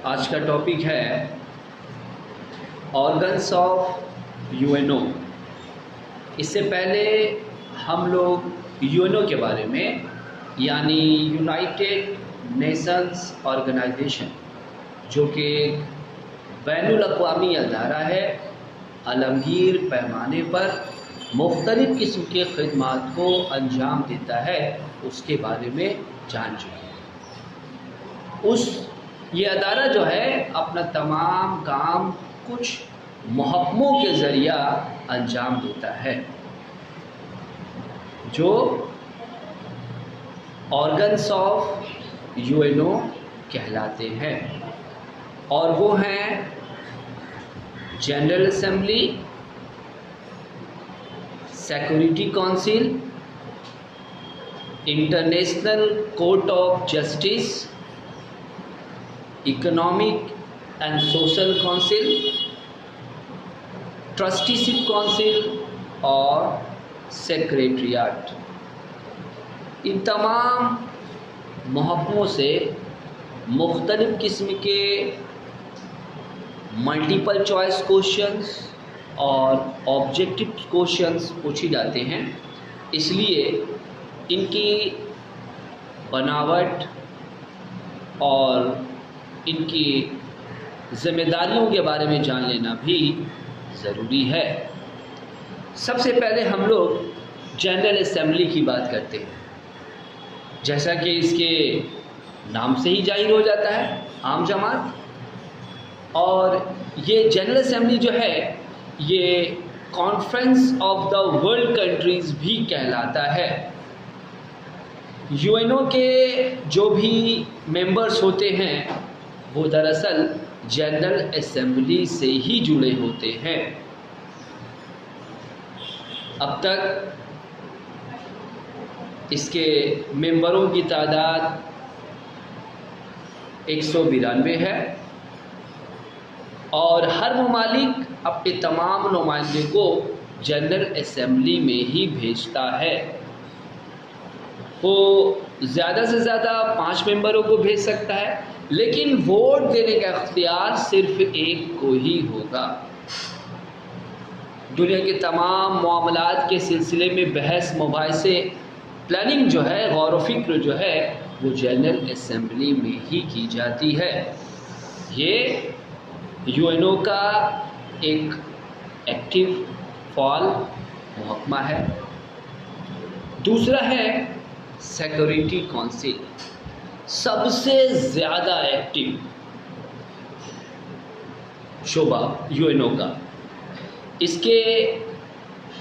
आज का टॉपिक है ऑर्गन्स ऑफ यूएनओ। इससे पहले हम लोग यूएनओ के बारे में यानी यूनाइटेड नेशंस ऑर्गेनाइजेशन, जो कि बैनुल अक़वामी अदारा है, आलमगीर पैमाने पर मुख्तलिफ़ किस्म के ख़िदमात को अंजाम देता है, उसके बारे में जान चुके हैं। ये अदारा जो है अपना तमाम काम कुछ महकमों के ज़रिया अंजाम देता है जो ऑर्गन्स ऑफ यूएनओ कहलाते हैं, और वो हैं general assembly, security council, international court of justice, economic and social council, trusteeship council और सेक्रेटरियाट। इन तमाम महकमों से मुख्तलिफ़ किस्म के मल्टीपल चॉइस क्वेश्चंस और ऑब्जेक्टिव क्वेश्चंस पूछे जाते हैं, इसलिए इनकी बनावट और इनकी ज़िम्मेदारियों के बारे में जान लेना भी ज़रूरी है। सबसे पहले हम लोग जनरल असेंबली की बात करते हैं। जैसा कि इसके नाम से ही जाहिर हो जाता है, आम जमात। और ये जनरल असेंबली जो है ये conference of the world countries भी कहलाता है। यूएनओ के जो भी मेंबर्स होते हैं वो दरअसल जनरल असेंबली से ही जुड़े होते हैं। अब तक इसके मेंबरों की तादाद 192 है और हर ममालिक अपने तमाम नुमाइंदे को जनरल असेंबली में ही भेजता है। वो ज़्यादा से ज़्यादा 5 मेंबरों को भेज सकता है, लेकिन वोट देने का इख्तियार सिर्फ एक को ही होगा। दुनिया के तमाम मामलात के सिलसिले में बहस मुबाहिसे प्लानिंग जो है, गौर व फिक्र जो है, वो जनरल असेंबली में ही की जाती है। ये यूएनओ का एक एक्टिव फॉल महकमा है। दूसरा है सिक्योरिटी काउंसिल, सबसे ज़्यादा एक्टिव शोबा यूएनओ का। इसके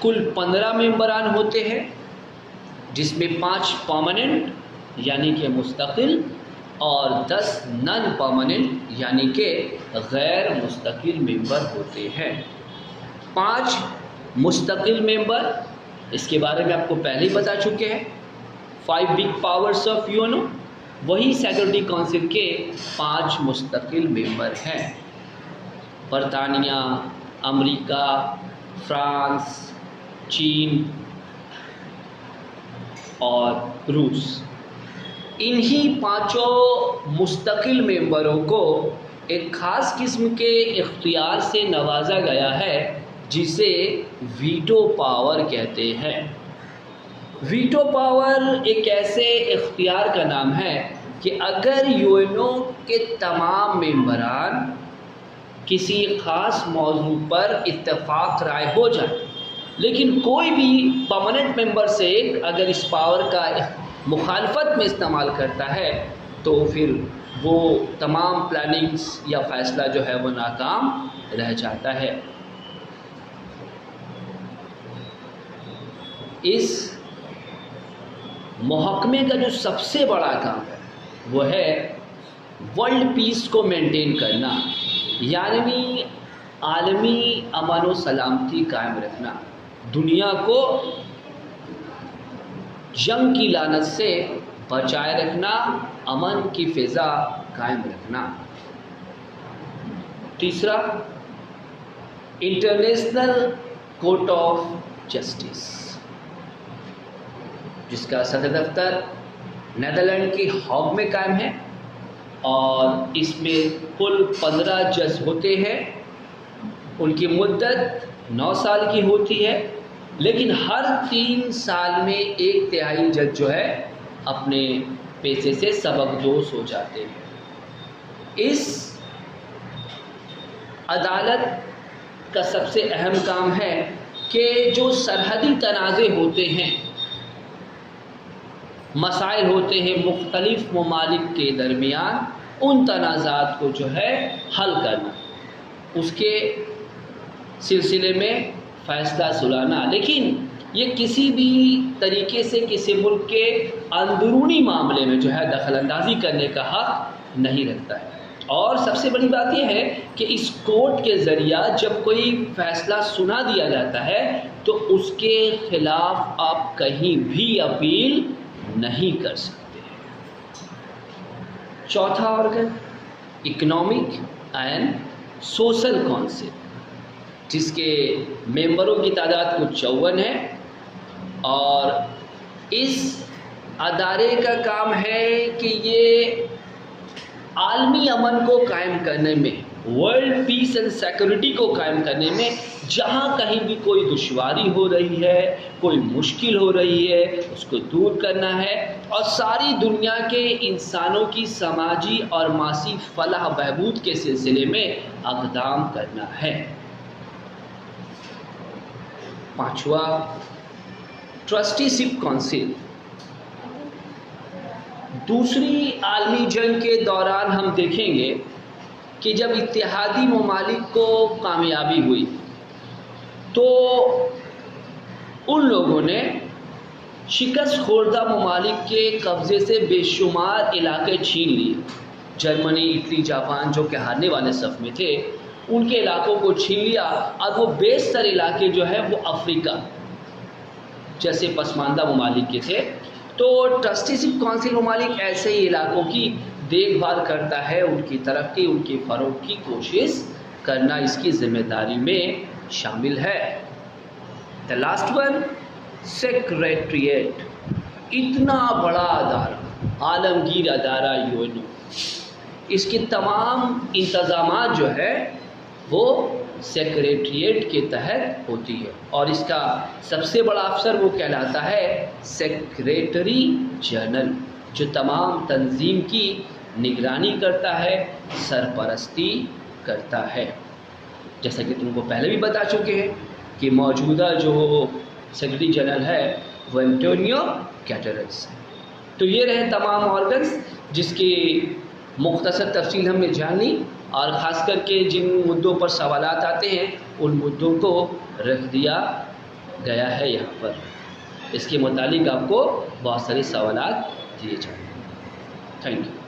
कुल 15 मेंबरान होते हैं, जिसमें 5 परमानेंट यानी कि मुस्तकिल और 10 नॉन परमानेंट यानी कि गैर मुस्तकिल मेंबर होते हैं। 5 मुस्तकिल मेंबर, इसके बारे में आपको पहले ही बता चुके हैं। 5 बिग पावर्स ऑफ यूएनओ, वही सिक्योरिटी काउंसिल के 5 मुस्तकिल मेंबर हैं। बरतानिया, अमेरिका, फ्रांस, चीन और रूस। इन्हीं 5 मुस्तकिल मेंबरों को एक ख़ास किस्म के इख्तियार से नवाजा गया है, जिसे वीटो पावर कहते हैं। वीटो पावर एक ऐसे इख्तियार का नाम है कि अगर यूएनओ के तमाम मेंबरान किसी ख़ास मौजू पर इत्तेफाक राय हो जाए, लेकिन कोई भी परमानेंट मेंबर से अगर इस पावर का मुखालफत में इस्तेमाल करता है, तो फिर वो तमाम प्लानिंग्स या फ़ैसला जो है वो नाकाम रह जाता है। इस महकमे का जो सबसे बड़ा काम है वो है वर्ल्ड पीस को मेंटेन करना, यानी आलमी अमन व सलामती कायम रखना, दुनिया को जंग की लानत से बचाए रखना, अमन की फ़िज़ा कायम रखना। तीसरा, इंटरनेशनल कोर्ट ऑफ जस्टिस, जिसका सदर दफ्तर नेदरलैंड की हॉग में कायम है। और इसमें कुल 15 जज होते हैं। उनकी मुद्दत 9 साल की होती है, लेकिन हर 3 साल में 1/3 जज जो है अपने पेशे से सबकदोश हो जाते हैं। इस अदालत का सबसे अहम काम है कि जो सरहदी तनाज़े होते हैं, मसाइल होते हैं मुख्तलिफ ममालिक के दरमियान, उन तनाज़ात को जो है हल करना, उसके सिलसिले में फ़ैसला सुनाना। लेकिन ये किसी भी तरीके से किसी मुल्क के अंदरूनी मामले में जो है दखलंदाजी करने का हक़ नहीं रखता है। और सबसे बड़ी बात यह है कि इस कोर्ट के ज़रिया जब कोई फ़ैसला सुना दिया जाता है तो उसके ख़िलाफ़ आप कहीं भी अपील नहीं कर सकते। चौथा organ economic and social council, जिसके मेंबरों की तादाद कुछ 54 है, और इस अदारे का काम है कि ये आलमी अमन को कायम करने में, वर्ल्ड पीस एंड सिक्योरिटी को कायम करने में, जहाँ कहीं भी कोई दुश्वारी हो रही है, कोई मुश्किल हो रही है, उसको दूर करना है और सारी दुनिया के इंसानों की समाजी और मासी फलाह बहबूद के सिलसिले में इक़दाम करना है। पांचवा ट्रस्टीशिप काउंसिल। दूसरी आलमी जंग के दौरान हम देखेंगे कि जब इत्तेहादी ममालिक को कामयाबी हुई तो उन लोगों ने शिकस्त खोर्दा ममालिक के कब्ज़े से बेशुमार इलाके छीन लिए। जर्मनी, इटली, जापान जो कि हारने वाले सफ़ में थे, उनके इलाकों को छीन लिया और वो बेशतर इलाके जो है वो अफ्रीका जैसे पसमानदा ममालिक के थे। तो ट्रस्टीशिप काउंसिल ममालिक ऐसे ही इलाकों की देखभाल करता है, उनकी तरक्की, उनकी फ़रोग़ की कोशिश करना इसकी ज़िम्मेदारी में शामिल है। The last one secretariat. इतना बड़ा अदारा, आलमगीर अदारा यूएनओ, इसके तमाम इंतज़ामात जो है वो सेक्रेटरीट के तहत होती है और इसका सबसे बड़ा अफसर वो कहलाता है सेक्रेटरी जनरल, जो तमाम तंजीम की निगरानी करता है, सरपरस्ती करता है। जैसा कि तुमको पहले भी बता चुके हैं कि मौजूदा जो सेक्रेटरी जनरल है वो एंटोनियो गैटरेस है। तो ये रहे तमाम ऑर्गन्स जिसकी मुख्तसर तफसील हमने जानी और ख़ास करके जिन मुद्दों पर सवालात आते हैं उन मुद्दों को रख दिया गया है यहाँ पर। इसके मुतालिक आपको बहुत सारे सवालात दिए जाएंगे। Thank you.